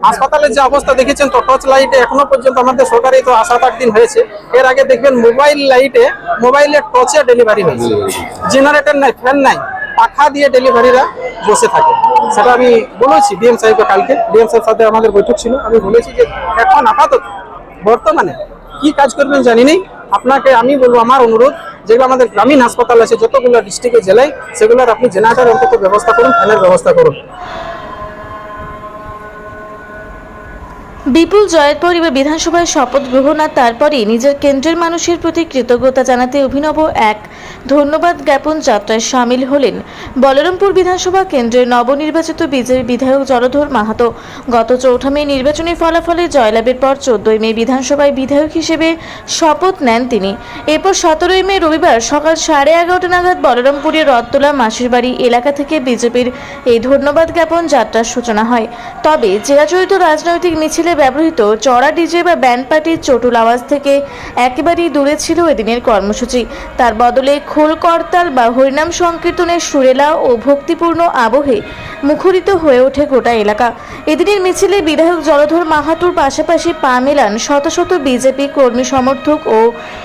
হাসপাতালের যে অবস্থা দেখেছেন তো টর্চ লাইটে এখনো পর্যন্ত আমাদের সরকারি তো 7-8 দিন হয়েছে। এর আগে দেখবেন মোবাইল লাইটে মোবাইলের টর্চে ডেলিভারি হয়েছে, জেনারেটর নাই, ফ্যান নাই, পাখা দিয়ে ডেলিভারিরা বসে থাকে। সেটা আমি বলেছি ডিএম সাহেবকে, কালকে ডিএম সাহেবের সাথে আমাদের বৈঠক ছিল। আমি বলেছি যে এখন আপাতত বর্তমানে কি কাজ করবেন জানি নেই। আপনাকে আমি বলবো, আমার অনুরোধ, যেগুলো আমাদের গ্রামীণ হাসপাতাল আছে যতগুলো ডিস্ট্রিক্টে জেলায়, সেগুলোর আপনি জেনারেটর অন্তত ব্যবস্থা করুন, ফ্যানের ব্যবস্থা করুন। বিপুল জয়ের পর এবার বিধানসভায় শপথ গ্রহণ আর তারপরে নিজের কেন্দ্রের মানুষের প্রতি কৃতজ্ঞতা জানাতে অভিনব এক ধন্যবাদ জ্ঞাপন যাত্রায় সামিল হলেন বলরামপুর বিধানসভা কেন্দ্রের নবনির্বাচিত বিজেপি বিধায়ক জলধর মাহাতো। গত 4 মে নির্বাচনী ফলাফলে জয়লাভের পর 14 মে বিধানসভায় বিধায়ক হিসেবে শপথ নেন তিনি। এরপর 17 মে রবিবার সকাল 11:30 নাগাদ বলরামপুরের রথতলা মাসির বাড়ি এলাকা থেকে বিজেপির এই ধন্যবাদ জ্ঞাপন যাত্রার সূচনা হয়। তবে জেলাজড়িত রাজনৈতিক মিছিলে ব্যবহৃত চড়া ডিজে বা ব্যান্ড পার্টির চটুল আওয়াজ থেকে একেবারেই দূরে ছিল এদিনের কর্মসূচি। তার বদলে খোল করতাল বা হরিনাম সংকীর্তনের সুরেলা ও ভক্তিপূর্ণ আবহে মুখরিত হয়ে ওঠে গোটা এলাকা। এদিনের মিছিলে বিধায়ক জলধর মাহাতোর পাশাপাশি পা মেলান শত শত বিজেপি কর্মী সমর্থক ও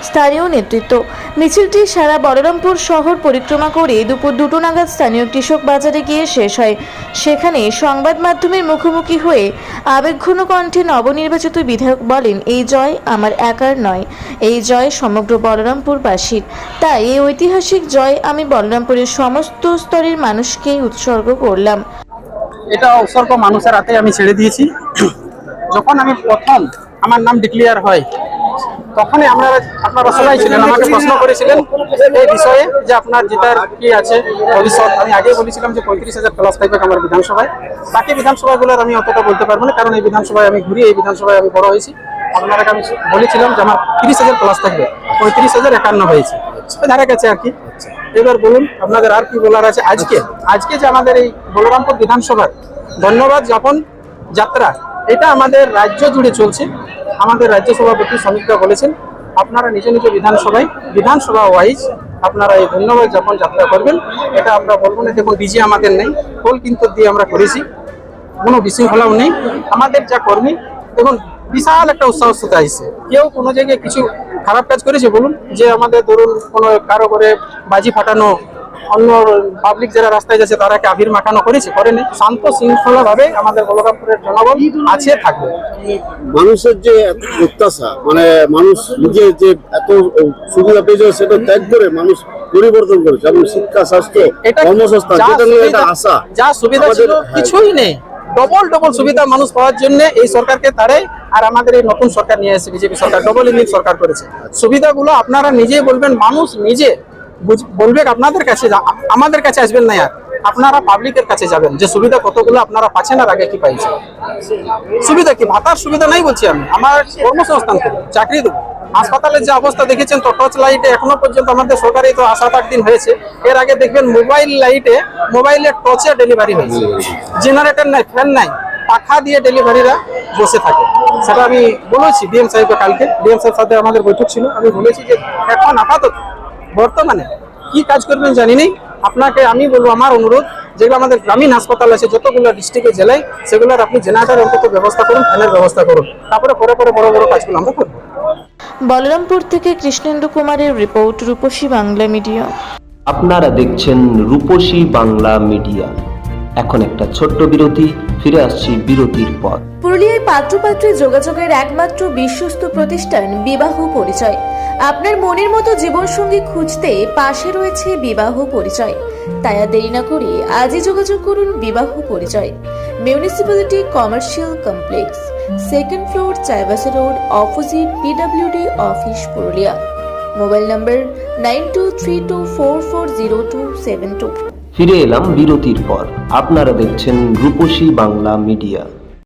স্থানীয় নেতৃত্ব। মিছিলটি সারা বলরামপুর শহর পরিক্রমা করে দুপুর 2টো নাগাদ স্থানীয় কৃষক বাজারে গিয়ে শেষ হয়। সেখানে সংবাদ মাধ্যমের মুখোমুখি হয়ে আবেগঘন কণ্ঠে নবনির্বাচিত বিধায়ক বলেন, এই জয় আমার একার নয়, এই জয় সমগ্র বলরামপুরবাসীর। তাই এই ঐতিহাসিক জয় আমি বলরামপুরের সমস্ত স্তরের মানুষকেই উৎসর্গ করলাম। এটা উৎসর্গ মানুষের হাতে আমি ছেড়ে দিয়েছি। যখন আমি প্রথম আমার নাম ডিক্লেয়ার হয়, তখনই আপনারা সবাই ছিলেন, আমাকে প্রশ্ন করেছিলেন এই বিষয়ে যে আপনার জেতার কি আছে ভবিষ্যৎ। আমি আগেই বলেছিলাম যে 35,000 প্লাস থাকবে আমার বিধানসভায়। বাকি বিধানসভাগুলোর আমি অতটা বলতে পারবো না, কারণ এই বিধানসভায় আমি ঘুরি, এই বিধানসভায় আমি বড় হয়েছি। আপনারা আমি বলেছিলাম যে আমার 30,000 প্লাস থাকবে, 35,051 হয়েছে, ধারে কাছে আর কি। এবার বলুন আপনাদের আর কি বলার আছে। আজকে যে আমাদের এই বলরামপুর বিধানসভার ধন্যবাদ জ্ঞাপন যাত্রা, এটা আমাদের রাজ্য জুড়ে চলছে। আমাদের রাজ্য সভাপতি শ্রমিকরা বলেছেন আপনারা নিজ নিজ বিধানসভা ওয়াইজ আপনারা এই ধন্যবাদ জ্ঞাপন যাত্রা করবেন। এটা আমরা বলবো না। দেখুন ডিজে আমাদের নেই, খোল কিন্তু দিয়ে আমরা করেছি, কোনো বিশৃঙ্খলাও নেই। আমাদের যা কর্মী দেখুন বিশাল একটা উৎসাহতা আসছে। কেউ কোনো জায়গায় কিছু খারাপ কাজ করেছে বলুন, যে আমাদের ধরুন কোনো কারো করে বাজি ফাটানো, অন্য পাবলিক যারা রাস্তায় যাচ্ছে তারাকে আবির মাখানো করেনি। শান্ত শৃঙ্খলা ভাবে আমাদের বলরামপুরের জনগণ আছে, থাকবে। মানুষের যে প্রত্যাশা, মানে মানুষ নিজে যে এত সুবিধা পেয়েছে সেটা ত্যাগ করে মানুষ পরিবর্তন করেছে, এবং শিক্ষা, স্বাস্থ্য, কর্মসংস্থান, যেটা নিয়ে একটা আশা, যা সুবিধা ছিল কিছুই নেই। ডবল সুবিধা মানুষ পাওয়ার জন্য এই সরকারকে তারাই, আর আমাদের এই নতুন সরকার নিয়ে এসেছে বিজেপি সরকার, ডবল ইঞ্জিন সরকার করেছে। সুবিধাগুলো আপনারা নিজেই বলবেন, মানুষ নিজে বলবে আপনাদের কাছে, আমাদের কাছে আসবেন না। আর আপনারা পাবলিকের কাছে যাবেন যে সুবিধা কতগুলো আপনারা পাচ্ছেন আর আগে কি পাইছেন। সুবিধা কি ভাতার সুবিধা নাই বলছি আমি, আমার কর্মসংস্থান দেবো, চাকরি দেবো। হাসপাতালের যে অবস্থা দেখেছেন তো টর্চ লাইটে এখনো পর্যন্ত আমাদের সরকারি তো 7-8 দিন হয়েছে। এর আগে দেখবেন মোবাইল লাইটে মোবাইলের টর্চে ডেলিভারি হয়েছে, জেনারেটর নাই, ফ্যান নাই, পাখা দিয়ে ডেলিভারিরা বসে থাকে। সেটা আমি বলেছি ডিএম সাহেবকে, কালকে ডিএম সাহেবের সাথে আমাদের বৈঠক ছিল। আমি বলেছি যে এখন আপাতত বর্তমানে কি কাজ করবেন জানি নেই। আপনাকে আমি বলবো, আমার অনুরোধ, যেগুলো আমাদের গ্রামীণ হাসপাতাল আছে যতগুলো ডিস্ট্রিক্টে জেলায়, সেগুলোর আপনি জেনারেটর অন্তত ব্যবস্থা করুন, ফ্যানের ব্যবস্থা করুন। তারপরে পরে বড় কাজগুলো আমরা করবো। বলরামপুর থেকে কৃষ্ণেন্দু কুমারের রিপোর্ট, রূপসী বাংলা মিডিয়া। আপনারা দেখছেন রূপসী বাংলা মিডিয়া। এখন একটা ছোট্ট বিরতি, ফিরে আসছি বিরতির পর। পুরুলিয়ায় পাত্রপাত্রী যোগাযোগের একমাত্র বিশ্বস্ত প্রতিষ্ঠান বিবাহ পরিচয়। আপনার মনের মতো জীবনসঙ্গী খুঁজতে পাশে রয়েছে বিবাহ পরিচয়। তাই আর দেরি না করে আজই যোগাযোগ করুন বিবাহ পরিচয়। Municipality commercial complex, 2nd floor, Chaibasa road, opposite PWD office, Purulia. Mobile নম্বর 9232440272। ফিরে এলাম বিরতির পর। আপনারা দেখছেন রূপসী বাংলা মিডিয়া।